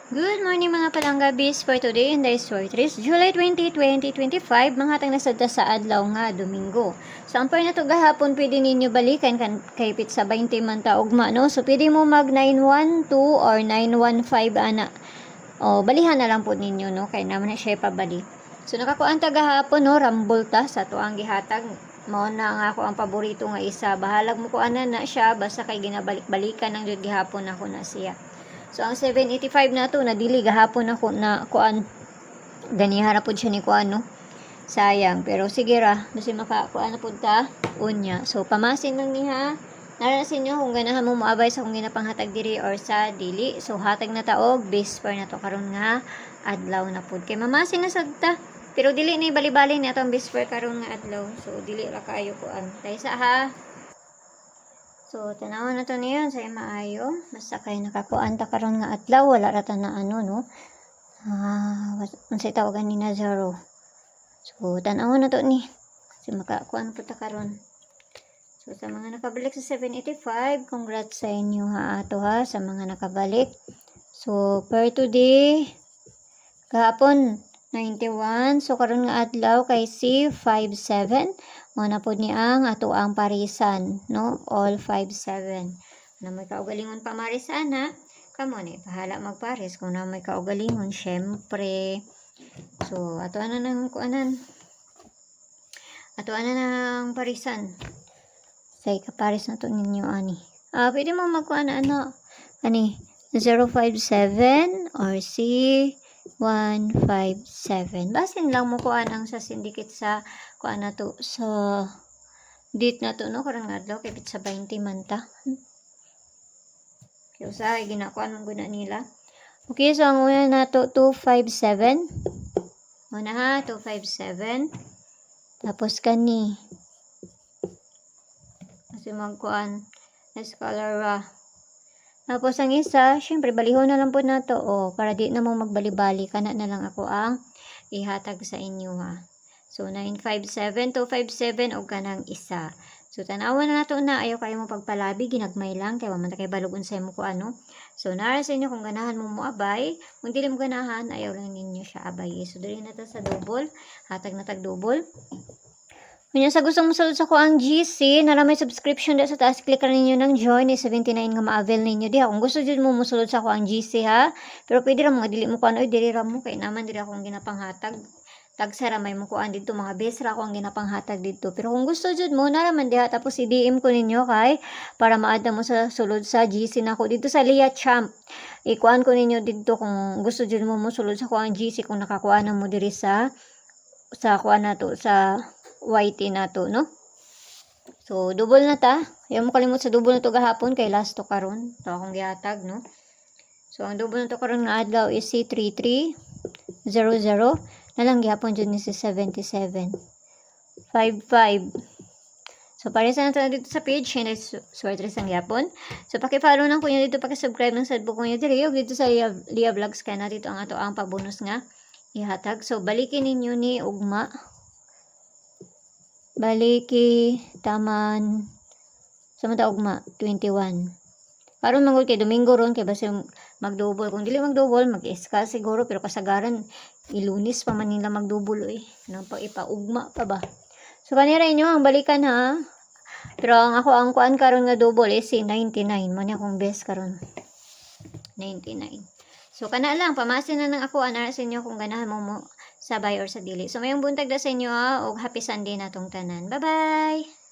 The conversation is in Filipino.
Good morning mga palanggabis for today in the Stories, July 20, 2025, mga tang nasada sa adlaw nga Domingo. So ampar na to gahapon pwede ninyo balikan kan kay pizza 20 man ta ugma no. So pwede mo mag 912 or 915 ana. O balihan na lang po ninyo no kay naman na siya pabali. So nakakuan ta gahapon no rambol ta sa tuang gihatag. Mao na nga ako ang paborito nga isa. Bahalag mo kuanan na siya basta kay ginabalik-balikan ng jud gihapon ako na siya. So ang 785 na to nadili gahapon ako na kuan ganiha na pud siya ni kuan no. Sayang pero sige ra basi makakuan na pud ta unya. So pamasin lang niha. Narasin nyo kung ganahan mo moabay sa kung ginapanghatag diri or sa dili. So hatag na ta og bisper na to karon nga adlaw na pud kay mamasin na sad ta. Pero dili ni bali-bali ni atong bisper karon nga adlaw. So dili ra kaayo kuan. Kaysa ha. So, tanawon na to niyan sa maayo. Basta kayo nakakuan ta karon nga adlaw, wala ra ta na ano, no? Unsay tawagan ni Nazaro. So, tanawon na to ni. Kasi makakuan po ta karon. So, sa mga nakabalik sa 785, congrats sa inyo ha ato ha, sa mga nakabalik. So, per today, kahapon, 91. So, karon nga adlaw kay C57. Muna po ni ang ato ang parisan, no? All 57. Na may kaugalingon pa marisan, ha? Kamo ni, pahala magpares. Kung na may kaugalingon, syempre. So, ato na nang kuanan. Ato na nang parisan. Say, kaparis na to ninyo, ani. Pwede mo magkuan na, ano? Ani, 057 or C 157. Basin lang mo kuan ang sa syndicate sa kuan na to sa date na to no karang adlaw kay pizza 20 man ta. Kaya sa ginakuan mong guna nila. Okay, so ang una na to 257. Una ha, 257. Tapos kani. Kasi magkuan escalara. Tapos ang isa, syempre balihon na lang po na to. Para di na mo magbali-bali. Kana na lang ako ang ihatag sa inyo ha. So 957, 257 o kanang isa. So tanawan na nato na. Ayaw kayo mo pagpalabi. Ginagmay lang. Kaya mamanta kay balogun sa mo ko ano. So nara sa inyo kung ganahan mo moabay. Kung dili mo ganahan, ayaw lang ninyo siya abay. So dali na to sa double. Hatag na tag double. Kung sa gusto mo sulod sa ko ang GC, na may subscription da sa taas, click ninyo ng join, 79 nga ma-avail ninyo diha. Kung gusto jud mo musulod sa ko ang GC ha, pero pwede ra mga dili mo kuan oy, dili ra mo kay naman diri akong ginapanghatag. Tagsa ra may mo kuan didto mga best ra ako ang ginapanghatag didto. Pero kung gusto jud mo na raman diha tapos i-DM ko ninyo kay para maadda mo sa sulod sa GC nako dito sa Lia Champ. Ikuan ko ninyo didto kung gusto jud mo musulod sa ko ang GC kung nakakuha na mo diri sa kuan nato sa YT na to, no? So, double na ta. Ayaw mo kalimut sa double na to gahapon kay last to karon. Ito akong gihatag, no? So, ang double na to karon nga adlaw is C3300. Nalang gihapon dyan ni si 77. 55. So, pares na ito na dito sa page. Hindi suwertres ang gihapon. So, paki-follow lang po nyo dito. Paki-subscribe ng sadbo ko nyo dito sa Lia Vlogs. Kaya na dito ang ato ang pabonus nga ihatag. So, balikin ninyo ni Ugma. Baliki, taman, sa mata ugma, 21. Karon mangod kay Domingo ron, kay basta mag-double. Kung dili mag-double, mag-iska siguro, pero kasagaran, ilunis pa man nila mag-double eh. Nang ipaugma pa ba? So, kanira inyo, ang balikan ha. Pero ang ako, ang kuan karon nga double is 99. Mani akong best karon 99. So, kana lang, pamasin na ng ako, anara sa inyo kung ganahan mo sabay or sa dili. So, mayong buntag na sa inyo ha, o happy Sunday na tong tanan. Bye-bye!